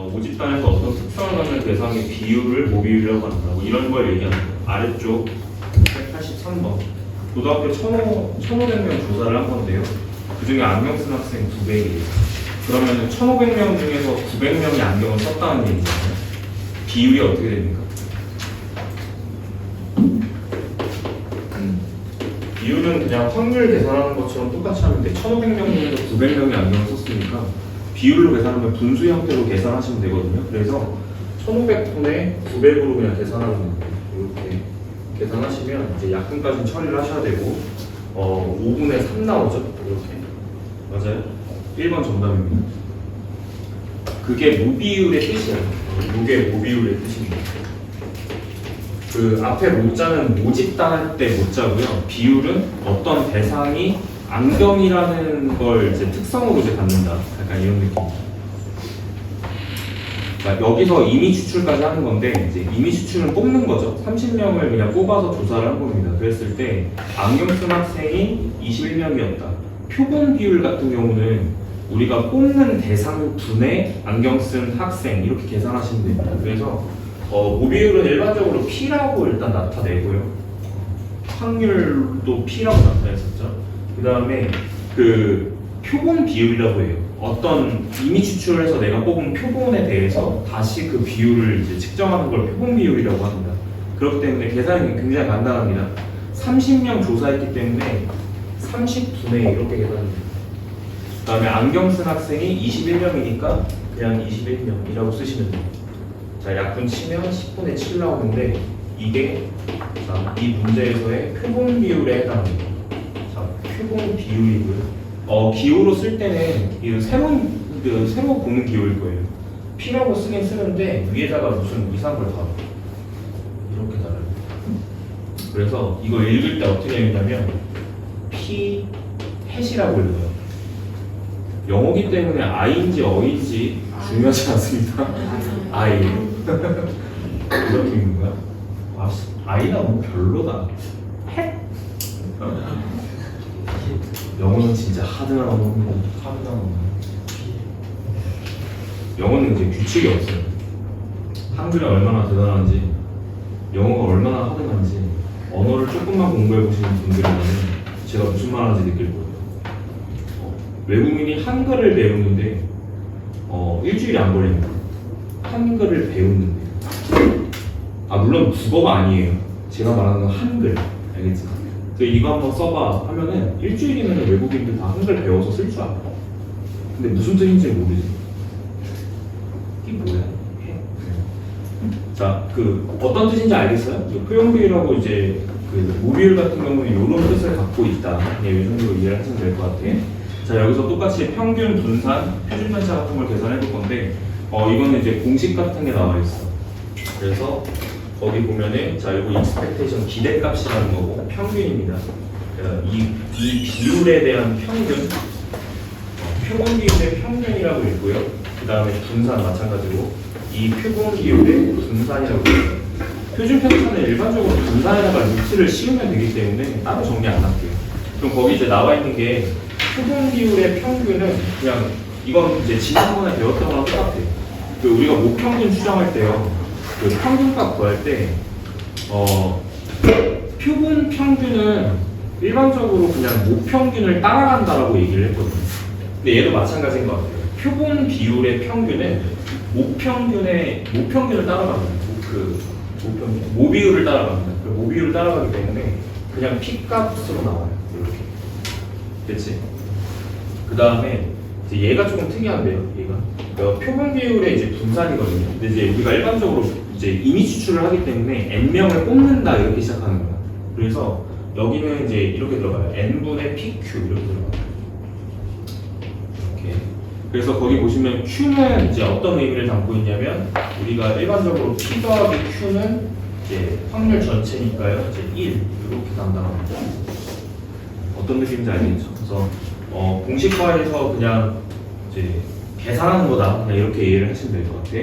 모집단에서 어떤 특성을 갖는 대상의 비율을 모비율이라고 한다고 이런 걸 얘기하는 거예요. 아래쪽 183번 고등학교 1,500명 조사를 한 건데요. 그 중에 안경 쓴 학생 200이에요. 그러면 1,500명 중에서 900명이 안경을 썼다는 얘기잖아요. 비율이 어떻게 됩니까? 비율은 그냥 확률 계산하는 것처럼 똑같이 하는데 1,500명 중에서 900명이 안경을 썼으니까 비율로 계산하면 분수 형태로 계산하시면 되거든요. 그래서 1,500분의 900으로 그냥 계산하는 거예요. 이렇게 계산하시면 이제 약분까지는 처리를 하셔야 되고 5분의 3 나오죠? 이렇게. 맞아요? 1번 정답입니다. 그게 모비율의 뜻이에요. 이게 모비율의 뜻입니다. 그 앞에 모자는 모집단 할 때 모자고요. 비율은 어떤 대상이 안경이라는 걸 이제 특성으로 이제 갖는다. 약간 이런 느낌입니다. 자, 여기서 임의 추출까지 하는 건데 이제 임의 추출은 뽑는 거죠. 30명을 그냥 뽑아서 조사를 한 겁니다. 그랬을 때 안경 쓴 학생이 21명이었다. 표본 비율 같은 경우는 우리가 뽑는 대상 분의 안경 쓴 학생 이렇게 계산하시면 됩니다. 그래서 모비율은 일반적으로 P라고 일단 나타내고요. 확률도 P라고 나타냈었죠. 그 다음에 그 표본 비율이라고 해요. 어떤 임의 추출을 해서 내가 뽑은 표본에 대해서 다시 그 비율을 이제 측정하는 걸 표본 비율이라고 합니다. 그렇기 때문에 계산이 굉장히 간단합니다. 30명 조사했기 때문에 30분의 이렇게 계산합니다. 그 다음에 안경 쓴 학생이 21명이니까 그냥 21명이라고 쓰시면 돼요. 자, 약분 치면 10분의 7 나오는데 이게 자, 이 문제에서의 표본 비율에 해당합니다. 자, 표본 비율이고요. 기호로 쓸 때는 이 새로 보는 기호일 거예요. P라고 쓰긴 쓰는데 위에다가 무슨 이상한 걸 달아요. 이렇게 달아요. 그래서 이거 읽을 때 어떻게 읽냐면 P 햇이라고 읽어요. 영어기 때문에 I인지 어인지 중요하지 않습니다. I 이렇게 읽는 거야? I나 뭐 별로다. 햇? 영어는 진짜 하드한 언어입니다. 하드한 언어. 영어는 이제 규칙이 없어요. 한글이 얼마나 대단한지, 영어가 얼마나 하드한지 언어를 조금만 공부해 보시는 분들이라면 제가 무슨 말하는지 느낄 거예요. 외국인이 한글을 배우는데 일주일이 안 걸립니다. 한글을 배우는데 물론 국어가 아니에요. 제가 말하는 건 한글. 알겠지? 그래서 이거 한번 써봐 하면은 일주일이면 외국인들 다 한글 배워서 쓸 줄 알아. 근데 무슨 뜻인지 모르지. 이게 뭐야? 자, 그 어떤 뜻인지 알겠어요? 표현비율하고 이제 그 모비율 같은 경우는 이런 뜻을 갖고 있다. 이 정도로 이해를 하시면 될 것 같아. 자, 여기서 똑같이 평균, 분산, 표준 편차 같은 걸 계산해 볼 건데 이거는 이제 공식 같은 게 나와 있어. 그래서 거기 보면은 자, 이거 익스펙테이션 기대값이라는 거고 평균입니다. 이 비율에 대한 평균, 표본 비율의 평균이라고 있고요. 그 다음에 분산 마찬가지로 이 표본 비율의 분산이라고 있어요. 표준 편차는 일반적으로 분산에다가 루트를 씌우면 되기 때문에 따로 정리 안 할게요. 그럼 거기 이제 나와 있는 게 표본 비율의 평균은 그냥 이건 이제 지난번에 배웠던 거랑 똑같아요. 그 우리가 모평균 추정할 때요. 그 평균값 구할 때 표본 평균은 일반적으로 그냥 모평균을 따라간다라고 얘기를 했거든요. 근데 얘도 마찬가지인 것 같아요. 표본 비율의 평균은 모평균을 따라갑니다. 모비율을 따라갑니다. 그 모비율을 따라가기 때문에 그냥 P값으로 나와요. 이렇게. 됐지? 그 다음에 이제 얘가 조금 특이한데요. 얘가 표본 비율의 이제 분산이거든요. 근데 이제 우리가 일반적으로 이제 임의 추출을 하기 때문에 n명을 뽑는다 이렇게 시작하는 거야. 그래서 여기는 이제 이렇게 들어가요. n분의 pq 이렇게 들어가요. 이렇게. 그래서 거기 보시면 q는 이제 어떤 의미를 담고 있냐면 우리가 일반적으로 p 더하기 q는 이제 확률 전체니까요. 이제 1 이렇게 담당합니다. 어떤 느낌인지 알겠죠? 그래서 공식화해서 그냥 이제 계산하는 거다. 그냥 이렇게 이해를 하시면 될 것 같아.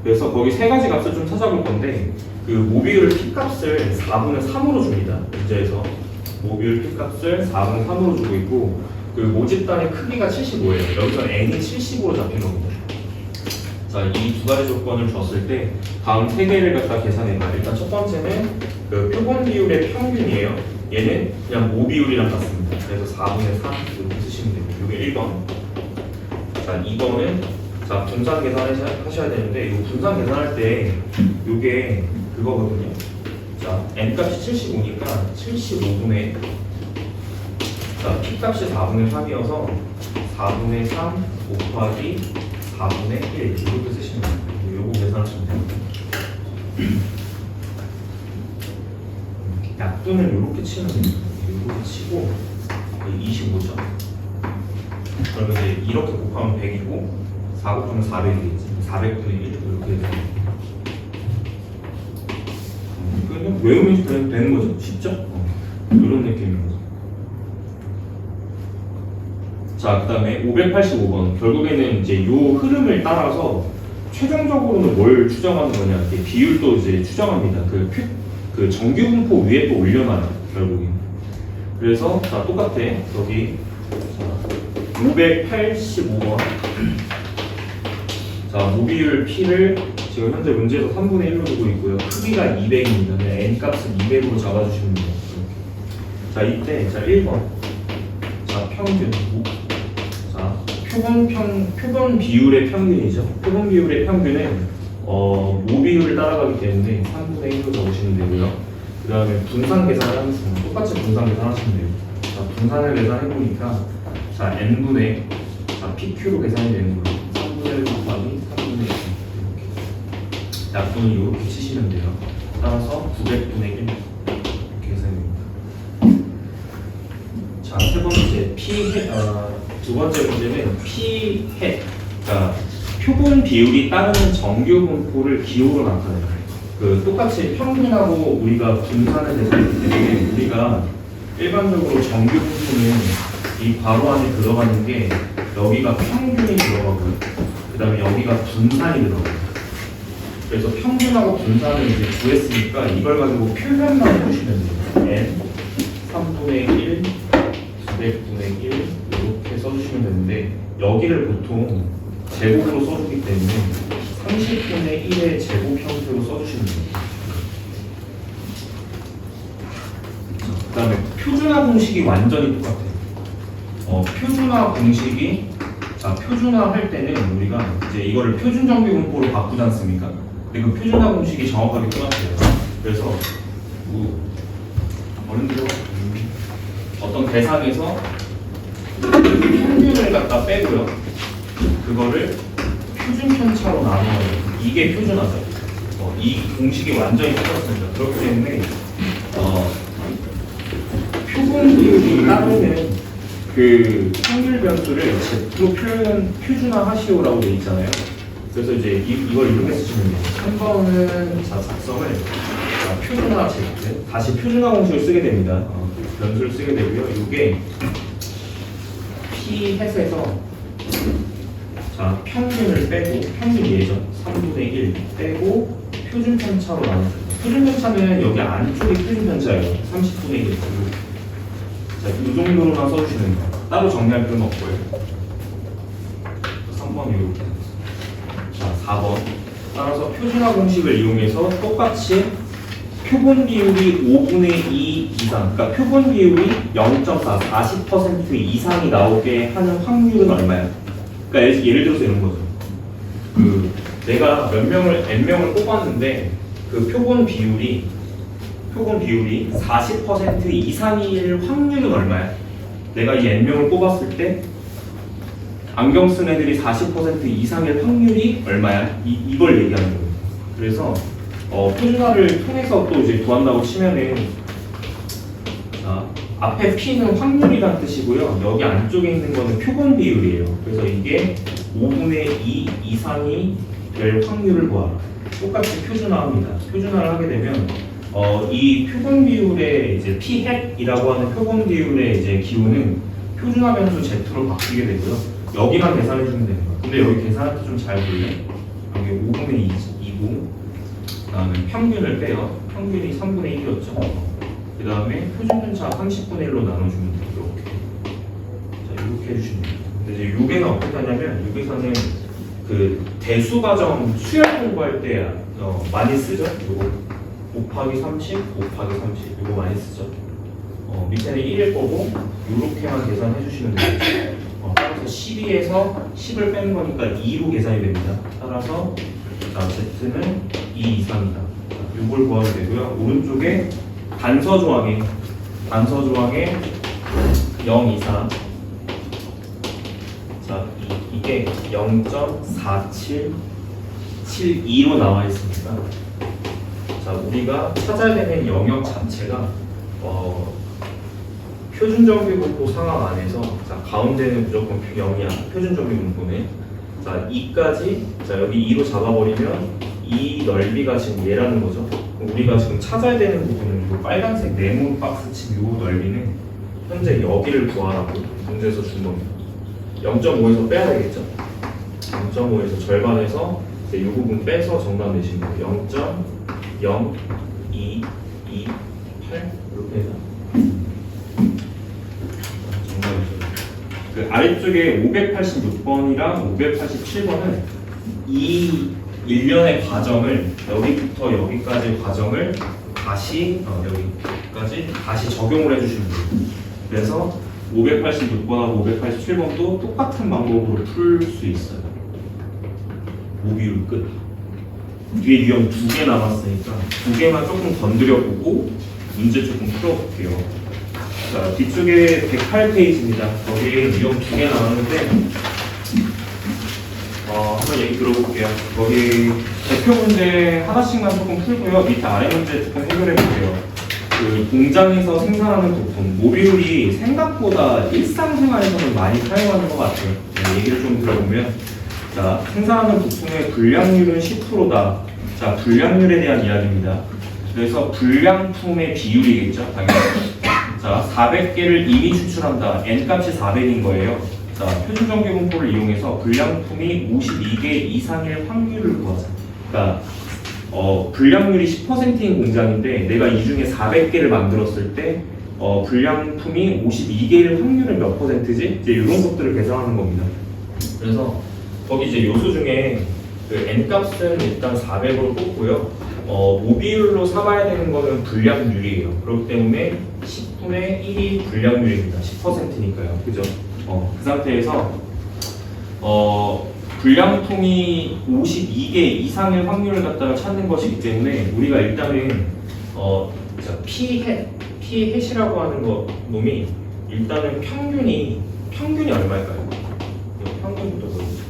그래서 거기 세 가지 값을 좀 찾아볼 건데 그 모비율 P값을 4분의 3으로 줍니다. 문제에서 모비율 P값을 4분의 3으로 주고 있고 그 모집단의 크기가 75예요. 여기서 n이 75로 잡힌 겁니다. 자, 이 두 가지 조건을 줬을 때 다음 세 개를 갖다 계산해봐. 일단 첫 번째는 그 표본 비율의 평균이에요. 얘는 그냥 모 비율이랑 같습니다. 그래서 4분의 3 이렇게 쓰시면 됩니다. 이게 1번. 자, 2번은 자, 분산 계산하셔야 되는데 이 분산 계산할 때 이게 그거거든요. 자, n 값이 75니까 75분의 자, p 값이 4분의 3이어서 4분의 3 곱하기 4분의 1 이렇게 쓰시면 됩니다. 요거 계산하시면 됩니다. 약분을 이렇게 치면 됩니다. 이렇게 치고 25점. 그러면 이제 이렇게 곱하면 100이고 4 곱하면 400이겠지. 400분의 1 이렇게 됩니다. 그냥 외우면 되는 거죠. 쉽죠? 이런 느낌인 거죠. 자, 그 다음에 585번. 결국에는 이제 요 흐름을 따라서 최종적으로는 뭘 추정하는 거냐. 이렇게 비율도 이제 추정합니다. 그 정규 분포 위에 또 올려놔요. 결국에. 그래서, 자, 똑같아. 여기. 자, 585번. 자, 모비율 P를 지금 현재 문제에서 3분의 1로 두고 있고요. 크기가 200입니다. N 값은 200으로 잡아주시면 돼요. 자, 이때, 자, 1번. 자, 평균. 자, 표본 비율의 평균이죠. 표본 비율의 평균은 모비율을 따라가기 때문에 3분의 1로 적으시면 되고요. 그 다음에 분산 계산을 하겠습니다. 똑같이 분산 계산하시면 돼요. 자, 분산을 계산해보니까 자, n분의 자, pq로 계산이 되는 거예요. 3분의 1 곱하기 3분의 1 이렇게 약분을 이렇게 치시면 돼요. 따라서 900분의 1 이렇게 계산이 됩니다. 자, 세 번째 두 번째 문제는 p 햇 그러니까 표본 비율이 따르는 정규 분포를 기호로 나타내요. 그 똑같이 평균하고 우리가 분산을 계산했기 때문에 우리가 일반적으로 정규 분포는 이 괄호 안에 들어가는 게 여기가 평균이 들어가고요. 그 다음에 여기가 분산이 들어가요. 그래서 평균하고 분산을 이제 구했으니까 이걸 가지고 표현만 해주시면 돼요. n 3분의 1, 900분의 1 이렇게 써주시면 되는데 여기를 보통 제곱으로 써주기 때문에 30분의 1의 제곱 형태로 써주시면 됩니다. 그 다음에 표준화 공식이 완전히 똑같아요. 표준화 공식이 자, 표준화 할 때는 우리가 이제 이거를 표준 정규 분포로 바꾸지 않습니까? 근데 그 표준화 공식이 정확하게 똑같아요. 그래서 어른들로 어떤 대상에서 평균을 갖다 빼고요. 그거를 표준 편차로 나눠요. 이게 표준화죠. 이 공식이 완전히 똑같습니다. 그렇기 때문에 표본 비율이 따르는 그 확률 변수를 Z로 표준화 하시오라고 되어 있잖아요. 그래서 이제 이걸 이렇게 쓰시면 돼요. 3번은 자, 작성을 표준화 Z 다시 표준화 공식을 쓰게 됩니다. 변수를 쓰게 되고요. 이게 P 햇에서 자, 평균을 빼고 평균 예전 3분의 1 빼고 표준 편차로 나눠줍니다. 표준 편차는 여기 안쪽이 표준 편차예요. 30분의 1. 자, 이 정도로만 써주시는 거예요. 따로 정리할 필요는 없고요. 3번 이렇게. 자, 4번. 따라서 표준화 공식을 이용해서 똑같이 표본 비율이 5분의 2 이상, 그러니까 표본 비율이 0.4, 40% 이상이 나오게 하는 확률은 얼마야? 그러니까 예를 들어서 이런 거죠. 내가 n명을 뽑았는데 그 표본 비율이 40% 이상일 확률은 얼마야? 내가 이 n명을 뽑았을 때 안경 쓴 애들이 40% 이상일 확률이 얼마야? 이걸 얘기하는 거예요. 그래서 표준화를 통해서 또 이제 구한다고 치면은 자, 앞에 P는 확률이란 뜻이고요. 여기 안쪽에 있는 거는 표본 비율이에요. 그래서 이게 5분의 2 이상이 될 확률을 구하라. 똑같이 표준화합니다. 표준화를 하게 되면 이 표본 비율의 이제 P 햇이라고 하는 표본 비율의 이제 기호는 표준화 변수 Z로 바뀌게 되고요. 여기만 계산해 주면 되는 거예요. 근데 여기 계산할 때 좀 잘 볼래? 여기 5분의 2고 그다음에 평균을 빼요. 평균이 3분의 1이었죠. 그 다음에 표준 편차 30분의 1로 나눠주면 돼요. 이렇게. 자, 이렇게 해주시면 돼요. 근데 이제 6에는 어떻게 하냐면 6에서는 그 그 대수과정 수열 공부할 때 많이 쓰죠. 이거 곱하기 30, 곱하기 30 이거 많이 쓰죠. 밑에는 1일 거고 이렇게만 계산해 주시면 돼요. 따라서 12에서 10을 빼는 거니까 2로 계산이 됩니다. 따라서 Z는 2 이상이다. 이걸 구하면 되고요. 오른쪽에 단서 조항에 0 이상. 자, 이게 0.4772로 나와 있으니까 자, 우리가 찾아야 되는 영역 자체가 표준정비분포 상황 안에서 자, 가운데는 무조건 0이야. 표준정비분포는 자, 2까지 자, 여기 2로 잡아버리면 이 넓이가 지금 얘라는 거죠. 우리가 지금 찾아야 되는 부분은 이 빨간색 네모 박스 친 이 넓이는 현재 여기를 구하라고 문제에서 준 겁니다. 0.5에서 빼야 되겠죠. 0.5에서 절반에서 이제 이 부분 빼서 정답 내시면 돼요. 0.0228 이렇게 해서 그 아래쪽에 586번이랑 587번은 이 일련의 과정을 여기부터 여기까지 과정을 다시 여기까지 다시 적용을 해주시면 돼요. 그래서 586번하고 587번도 똑같은 방법으로 풀 수 있어요. 모비율 끝. 뒤에 유형 2개 남았으니까 2개만 조금 건드려보고 문제 조금 풀어볼게요. 자, 뒤쪽에 108페이지입니다. 거기에 유형 2개 나왔는데 한번 얘기 들어볼게요. 거기 대표 문제 하나씩만 조금 풀고요. 밑에 아래 문제 조금 해결해볼게요. 그 공장에서 생산하는 부품, 모듈이 생각보다 일상생활에서는 많이 사용하는 것 같아요. 네, 얘기를 좀 들어보면 자, 생산하는 부품의 불량률은 10%다. 자, 불량률에 대한 이야기입니다. 그래서 불량품의 비율이겠죠, 당연히. 자, 400개를 이미 추출한다. N값이 400인 거예요. 자, 표준정비분포를 이용해서 불량품이 52개 이상일 확률을 구하자. 그러니까 불량률이 10%인 공장인데 내가 이 중에 400개를 만들었을 때 불량품이 52개일 확률은 몇 %지? 이제 이런 것들을 계산하는 겁니다. 그래서 거기 이제 요수 중에 그 N값은 일단 400으로 뽑고요. 모비율로 삼아야 되는 거는 불량률이에요. 그렇기 때문에 10분의 1이 불량률입니다. 10%니까요. 그죠? 그 상태에서 불량품이 52개 이상의 확률을 갖다가 찾는 것이기 때문에 우리가 일단은 P햇이라고 하는 놈이 일단은 평균이 얼마일까요? 평균부터 보여주죠.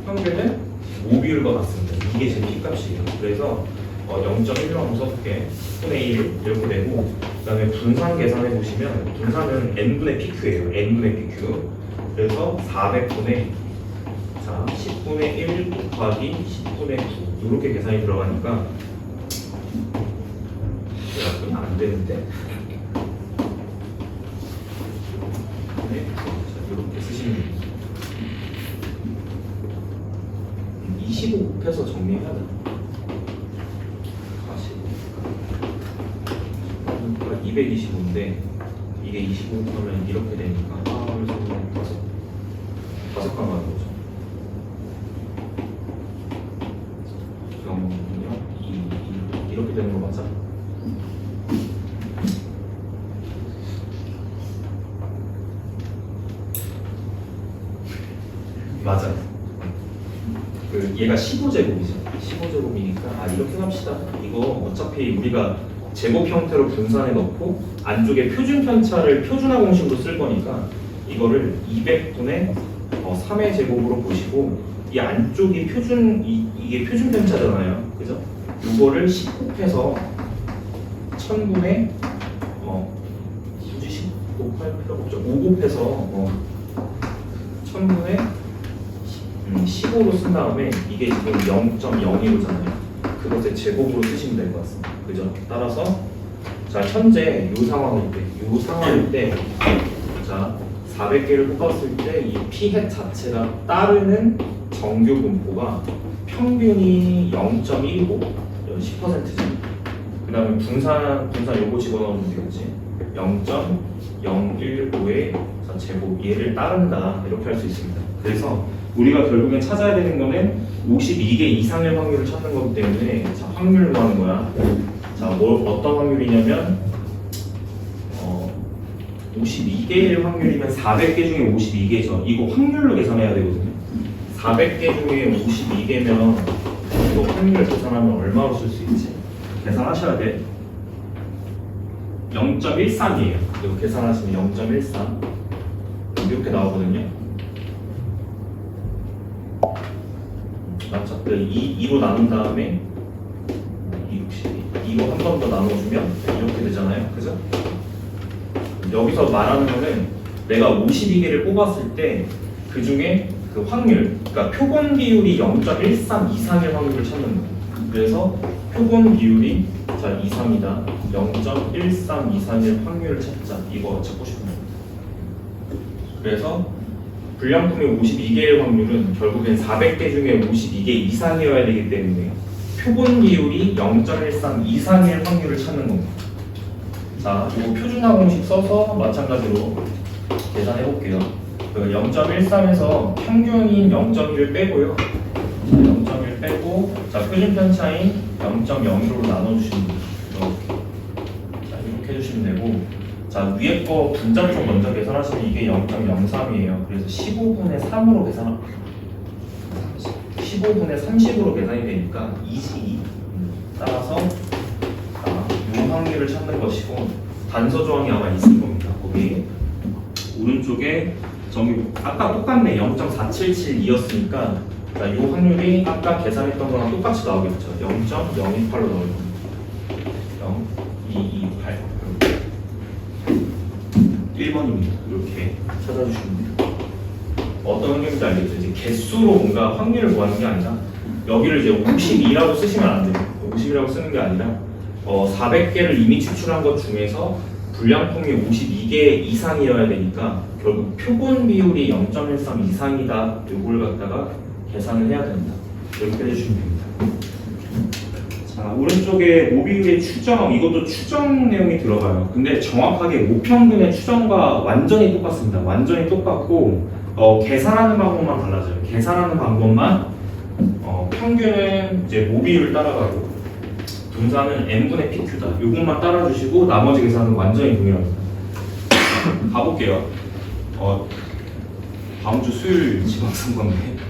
평균은 모비율과 같습니다. 이게 제 P값이에요. 그래서 0.1로 한번 써볼게. 10분의 1 이렇게 되고 그 다음에 분산 계산해 보시면 분산은 N분의 PQ예요. N분의 PQ. 그래서 400분의 자 10분의 1 곱하기 10분의 9 이렇게 계산이 들어가니까 이건 안 되는데 네, 자, 이렇게 쓰시면 됩니다. 25 곱해서 정리해야 돼. 225인데 이게 25 하면 이렇게 되니까 다섯 칸 가는 거죠. 0, 2 이렇게 되는 거 맞아? 맞아요. 얘가 15제곱이죠. 15제곱이니까 이렇게 합시다. 이거 어차피 우리가 제곱 형태로 분산해 넣고 안쪽에 표준 편차를 표준화 공식으로 쓸 거니까 이거를 200분의 3의 제곱으로 보시고 이 안쪽이 이게 표준 편차잖아요. 그죠? 이거를 10 곱해서 1000분의 굳이 10 곱할 필요가 없죠. 5 곱해서 1000분의 15로 쓴 다음에 이게 지금 0.02로잖아요. 그것의 제곱으로 쓰시면 될 것 같습니다. 그죠? 따라서 자 현재 이 상황일 때 자 400개를 뽑았을 때 이 P햇 자체가 따르는 정규 분포가 평균이 0.15 10%지. 그 다음에 분산 요거 집어넣으면 되겠지. 0.015의 제곱 얘를 따른다 이렇게 할 수 있습니다. 그래서 우리가 결국엔 찾아야 되는 거는 52개 이상의 확률을 찾는 거기 때문에 자, 확률로 하는 거야. 자, 어떤 확률이냐면 52개의 확률이면 400개 중에 52개죠. 이거 확률로 계산해야 되거든요. 400개 중에 52개면 이거 확률 계산하면 얼마로 쓸 수 있지? 계산하셔야 돼. 0.13이에요. 이거 계산하시면 0.13 이렇게 나오거든요. 맞죠? 2로 나눈 다음에 262 이거 한 번 더 나눠주면 이렇게 되잖아요. 그죠? 여기서 말하는 거는 내가 52개를 뽑았을 때 그 중에 그 확률, 그러니까 표본 비율이 0.13 이상의 확률을 찾는 거예요. 그래서 표본 비율이 자 이상이다. 0.13 이상의 확률을 찾자. 이거 찾고 싶은 겁니다. 그래서 불량품의 52개의 확률은 결국엔 400개 중에 52개 이상이어야 되기 때문에 표본 비율이 0.13 이상의 확률을 찾는 겁니다. 자, 이거 표준화 공식 써서 마찬가지로 계산해 볼게요. 0.13에서 평균인 0.1을 빼고요. 0.1 빼고, 자, 표준 편차인 0.01로 나눠주시면 돼요. 이렇게. 자, 이렇게 해주시면 되고, 자, 위에 거 분자점 먼저 계산하시면 이게 0.03이에요. 그래서 15분의 3으로 계산, 15분의 30으로 계산이 되니까 22. 따라서 이 확률을 찾는 것이고, 단서 조항이 아마 있을 겁니다. 거기 오른쪽에 정규 아까 똑같네. 0.477이었으니까 자, 이 확률이 아까 계산했던 거랑 똑같이 나오겠죠. 0.028로 나올 겁니다. 0.228 1번입니다. 이렇게 찾아주시면 돼요. 어떤 환경인지 알겠죠? 이제 개수로 뭔가 확률을 구하는 게 아니라 여기를 이제 52라고 쓰시면 안 돼요. 50이라고 쓰는 게 아니라 400개를 이미 추출한 것 중에서 불량품이 52개 이상이어야 되니까 결국 표본 비율이 0.13 이상이다. 이걸 갖다가 계산을 해야 됩니다. 이렇게 해주시면 됩니다. 자, 오른쪽에 모비율의 추정, 이것도 추정 내용이 들어가요. 근데 정확하게 모평균의 추정과 완전히 똑같습니다. 완전히 똑같고 계산하는 방법만 달라져요. 계산하는 방법만 평균은 이제 모비율 따라가고 분산은 n분의 pq다. 이것만 따라주시고 나머지 계산은 완전히 동일합니다. 가볼게요. 다음 주 수요일 지방선거인데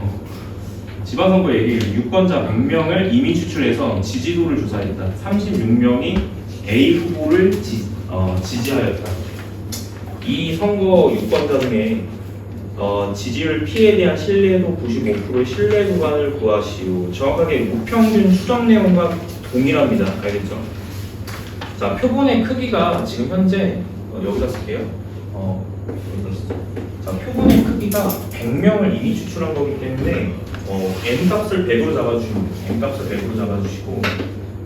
지방선거 얘기를 유권자 100명을 이미 추출해서 지지도를 조사했다. 36명이 A 후보를 지지하였다. 이 선거 유권자 중에 지지율 P에 대한 신뢰도 95%의 신뢰 구간을 구하시오. 정확하게 무평균 추정 내용과 동일합니다. 알겠죠? 자, 표본의 크기가 지금 현재 여기다 쓸게요. 여기다 쓰죠. 자, 표본의 크기가 100명을 이미 추출한 거기 때문에 n 값을 100으로 잡아주시면 돼요. n 값을 100으로 잡아주시고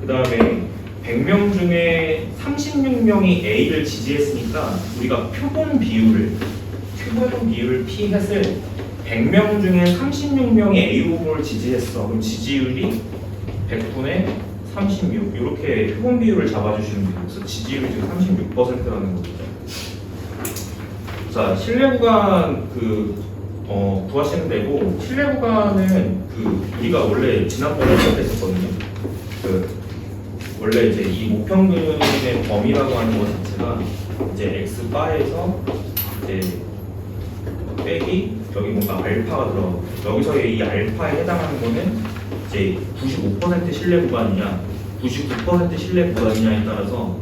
그 다음에 100명 중에 36명이 A를 지지했으니까 우리가 표본 비율을 P 햇을 100명 중에 36명이 A 후보를 지지했어. 그럼 지지율이 100분의 36 이렇게 표본 비율을 잡아주시면 돼요. 그래서 지지율이 지금 36%라는 거죠. 자, 신뢰 구간 구하시면 되고 신뢰 구간은 우리가 원래 지난번에 했었거든요. 원래 이제 이 모평균의 범위라고 하는 것 자체가 이제 x 바에서 이제 빼기 여기 뭔가 알파가 들어가고 여기서의 이 알파에 해당하는 거는 이제 95% 신뢰 구간이냐 99% 신뢰 구간이냐에 따라서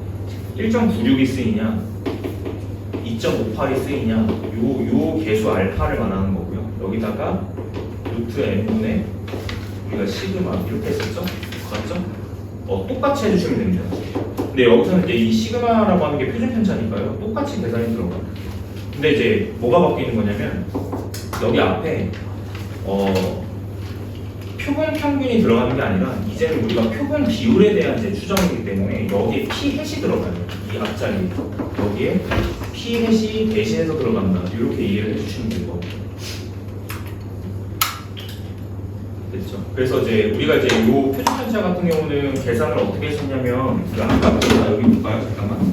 1.96이 쓰이냐 2.58이 쓰이냐 요 개수 알파를 말하는 거고요. 여기다가 루트 n분의 우리가 시그마 이렇게 했었죠? 맞죠? 똑같이 해주시면 됩니다. 근데 여기서는 이제 이 시그마라고 하는 게 표준 편차니까요. 똑같이 계산이 들어가요. 근데 이제 뭐가 바뀌는 거냐면 여기 앞에 표본 평균이 들어가는 게 아니라 이제는 우리가 표본 비율에 대한 이제 추정이기 때문에 여기에 p 햇이 들어가요. 이 앞자리 여기에 p 햇이 대신해서 들어간다. 이렇게 이해를 해주시면 될 것 같아요. 됐죠? 그래서 이제 우리가 이제 이 표준 편차 같은 경우는 계산을 어떻게 했었냐면 아까 여기 볼까요? 잠깐만.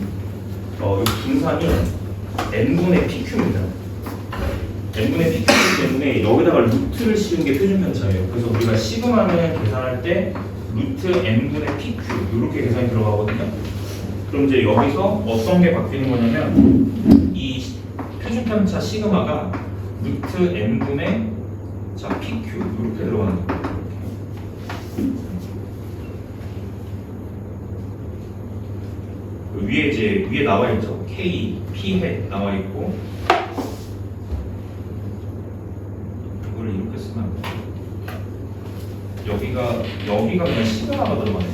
이 분산이 n분의 pq입니다. n분의 pq이기 때문에 여기다가 루트를 씌운 게 표준 편차예요. 그래서 우리가 시그마는 계산할 때 루트 n분의 pq 이렇게 계산이 들어가거든요. 그럼 이제 여기서 어떤 게 바뀌는 거냐면 이 표준 편차 시그마가 루트 n분의 pq 이렇게 들어가는 거예요. 위에 이제 위에 나와 있죠. k p 해 나와 있고 이걸 이렇게 쓰면 안 돼요. 여기가 그냥 시그마가 들어가네.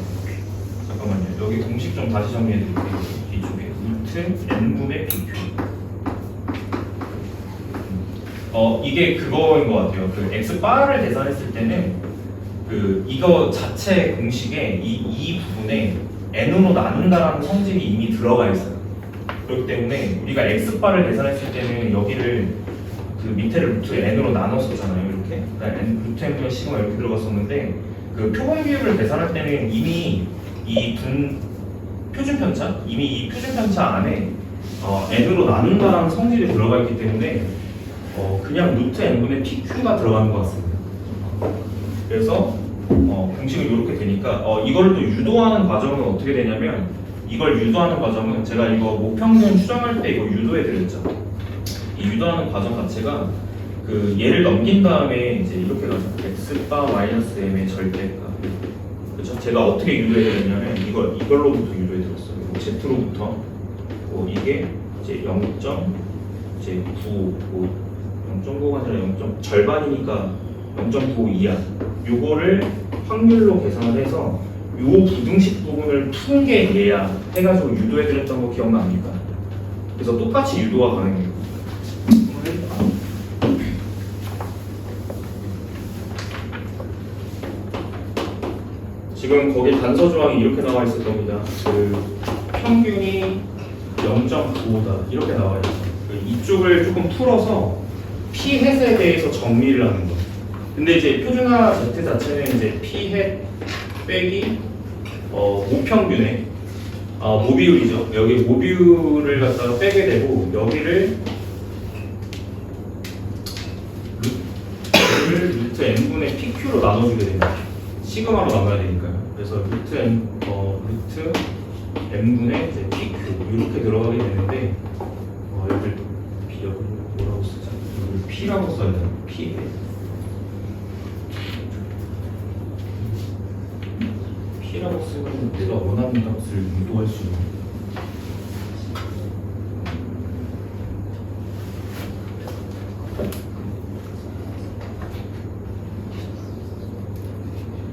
잠깐만요. 여기 공식 좀 다시 정리해 드릴게요. 뒤쪽에 루트 n분의 pq. 이게 그거인 것 같아요. 그 x 바를 계산했을 때는 그 이거 자체 공식에 이 부분에 n으로 나눈다라는 성질이 이미 들어가 있어요. 그렇기 때문에 우리가 x 바를 계산했을 때는 여기를 그 밑에를 루트 n으로 나눴었잖아요. 이렇게 루트 n분의 시그마 이렇게 들어갔었는데 그 표본 비율을 계산할 때는 이미 이 표준 편차 이미 이 표준 편차 안에 n으로 나눈다라는 성질이 들어가 있기 때문에 그냥 루트 n분의 pq가 들어가는 것 같습니다. 그래서 공식은 이렇게 되니까 이걸 또 유도하는 과정은 어떻게 되냐면 이걸 유도하는 과정은 제가 이거 모평균 추정할 때 이거 유도해 드렸죠. 이 유도하는 과정 자체가 그 얘를 넘긴 다음에 이제 이렇게 가죠. x바 마이너스 m의 절대값. 그렇죠? 제가 어떻게 유도해 드렸냐면 이걸로부터 유도해 드렸어요. z로부터 이게 이제 0.9 0.9가 아니라 0. 절반이니까 0.9 이하 요거를 확률로 계산을 해서 요 부등식 부분을 푼 게 얘야 해가지고 유도해드렸던 거 기억납니까? 그래서 똑같이 유도가 가능해요. 지금 거기 단서 조항이 이렇게 나와 있을 겁니다. 그 평균이 0.95다 이렇게 나와 있어요. 이쪽을 조금 풀어서 p 햇에 대해서 정리를 하는 거예요. 근데 이제 표준화 z 자체는 이제 p 햇 빼기 모평균의 모비율이죠. 여기 모비율을 갖다가 빼게 되고 여기를 루트 n분의 pq로 나눠주게 됩니다. 시그마로 나눠야 되니까요. 그래서 루트 n분의 이제 pq 이렇게 들어가게 되는데 여기를 뭐라고 쓰죠? 여기 p라고 써야 돼요. p P라고 쓰면 내가 원하는 값을 유도할 수 있는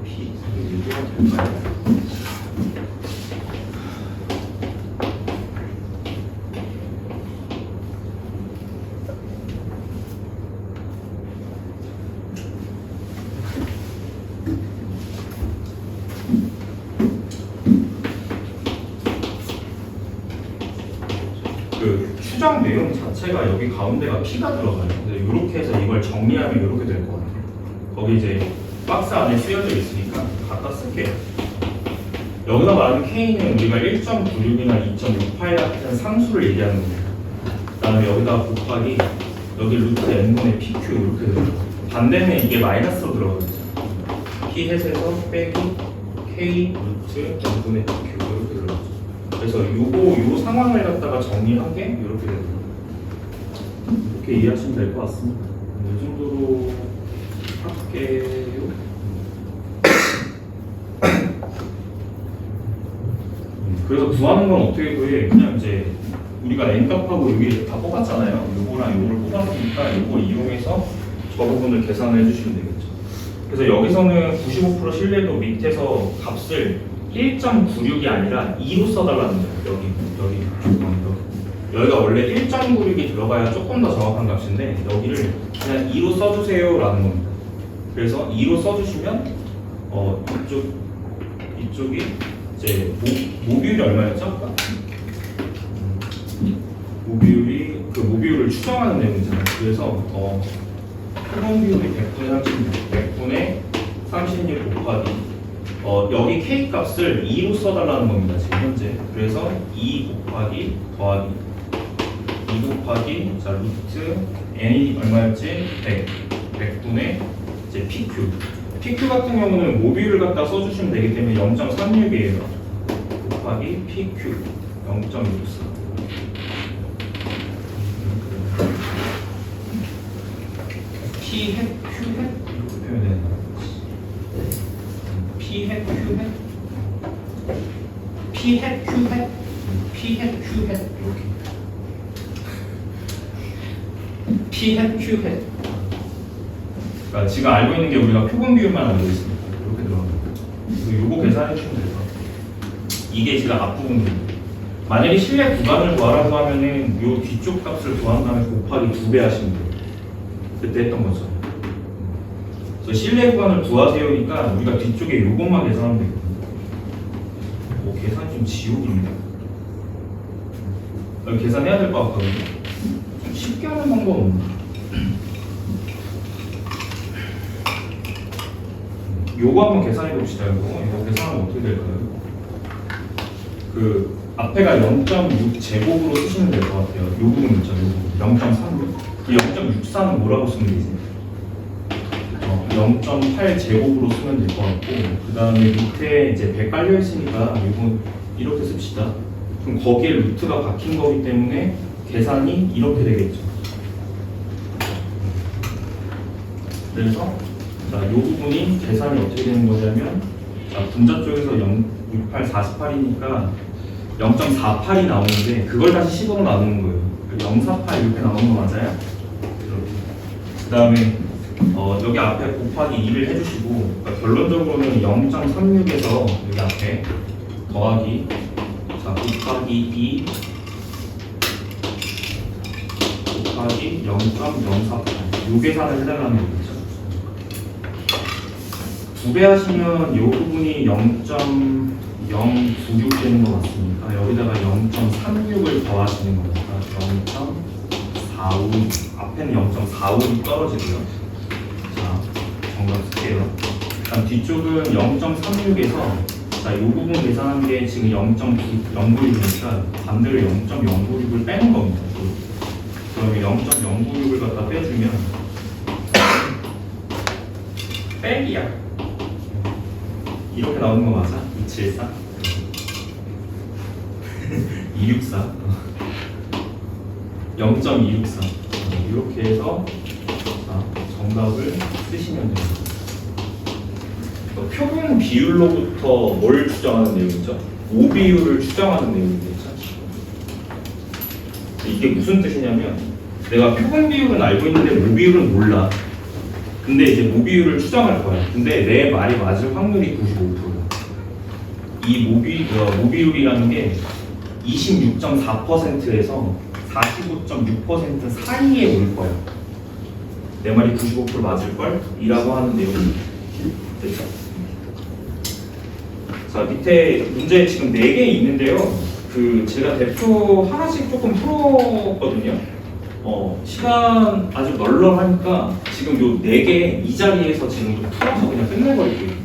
P 유도가 될까요? 그 추정 내용 자체가 여기 가운데가 P가 들어가요. 근데 이렇게 해서 이걸 정리하면 이렇게 될 것 같아요. 거기 이제 박스 안에 쓰여져 있으니까 갖다 쓸게요. 여기서 말하는 K는 우리가 1.96이나 2.68 같은 상수를 얘기하는 겁니다. 그다음에 여기다 곱하기 여기 루트 n분의 pq 이렇게 들어가요. 반대는 이게 마이너스로 들어가겠죠. P 햇에서 빼기 K 루트 n분의 pq 이렇게 들어가죠. 그래서 요 상황을 갖다가 정리한 게 이렇게 됩니다. 이렇게 이해하시면 될 것 같습니다. 이 정도로 할게요. 그래서 구하는 건 어떻게 구해? 그냥 이제 우리가 n값하고 여기 다 뽑았잖아요. 요거랑 요걸 뽑았으니까 요거 이용해서 저 부분을 계산을 해주시면 되겠죠. 그래서 여기서는 95% 신뢰도 밑에서 값을 1.96이 아니라 2로 써달라는 거예요. 여기가 원래 1.96이 들어가야 조금 더 정확한 값인데 여기를 그냥 2로 써주세요 라는 겁니다. 그래서 2로 써주시면 이쪽이 이제 모비율이 얼마였죠? 아까? 모비율을 추정하는 내용이잖아요. 그래서 표본 비율이 100분의 36 곱하기 여기 K 값을 2로 써달라는 겁니다. 지금 현재. 그래서 2 곱하기 더하기 2 곱하기 자 루트 n이 얼마였지? 100. 100분의 이제 PQ. PQ 같은 경우는 모듈을 갖다 써주시면 되기 때문에 0.36이에요. 곱하기 PQ 0.64. P 핵 Q 핵 이렇게 표현되는 거야. P 핵 Q 핵 P 핵 Q 핵 P 핵 Q 핵 이렇게 P 핵 Q 핵. 그러니까 지금 알고 있는 게 우리가 표본 비율만 알고 있습니다. 이렇게 들어갑니다. 그래서 요거 계산해 주시면 돼요. 이게 지금 앞부분입니다. 만약에 실내 구간을 구하라고 하면은 요 뒤쪽 값을 구한 다음에 곱하기 2배 하시면 돼요. 그때 했던 거죠. 그래서 실내 구간을 구하세요니까 우리가 뒤쪽에 요것만 계산하면 되거든요. 오, 계산 좀 지옥입니다. 계산해야 될 것 같거든요. 좀 쉽게 하는 방법은 없나? 요거 한번 계산해 봅시다. 이거 계산하면 어떻게 될까요? 그 앞에가 0.6 제곱으로 쓰시면 될 것 같아요. 요 부분 있죠, 요 부분 0.36. 그 0.64는 뭐라고 쓰면 되지? 0.8 제곱으로 쓰면 될 것 같고, 그 다음에 밑에 이제 100 깔려 있으니까 이건 이렇게 씁시다. 그럼 거기에 루트가 박힌 거기 때문에 계산이 이렇게 되겠죠. 그래서 자, 이 부분이 계산이 어떻게 되는 거냐면, 자, 분자 쪽에서 68, 48이니까 0.48이 나오는데 그걸 다시 10으로 나누는 거예요. 048 이렇게 나오는 거 맞아요? 그 다음에 여기 앞에 곱하기 2를 해주시고, 그러니까 결론적으로는 0.36에서 여기 앞에 더하기 자 곱하기 2 곱하기 0.048 요 계산을 해달라는 거죠. 2배 하시면 이 부분이 0.096 되는 것 같습니까? 여기다가 0.36을 더하시는 거니까 0.45 앞에는 0.45이 떨어지고요. 자, 정답 쓸게요. 그다음 뒤쪽은 0.36에서 자, 이 부분 계산한 게 지금 0.096이니까 반대로 0.096을 빼는 겁니다. 그러면 0.096을 갖다 빼주면 빼기야. 이렇게 나오는 거 맞아? 274? 264? 0.264 이렇게 해서 정답을 쓰시면 됩니다. 표본 비율로부터 뭘 추정하는 내용이죠? O 비율을 추정하는 내용이겠죠? 이게 무슨 뜻이냐면 내가 표본 비율은 알고 있는데 O 비율은 몰라. 근데 이제 모비율을 추정할 거야. 근데 내 말이 맞을 확률이 95%야. 이 모비율이라는 게 26.4%에서 45.6% 사이에 올 거야. 내 말이 95% 맞을 걸? 이라고 하는 내용이 됐죠? 자, 밑에 문제 지금 4개 있는데요. 제가 대표 하나씩 조금 풀었거든요. 시간 아주 널널하니까 지금 요 4개 이 자리에서 지금 좀 풀어서 그냥 끝내버릴게요.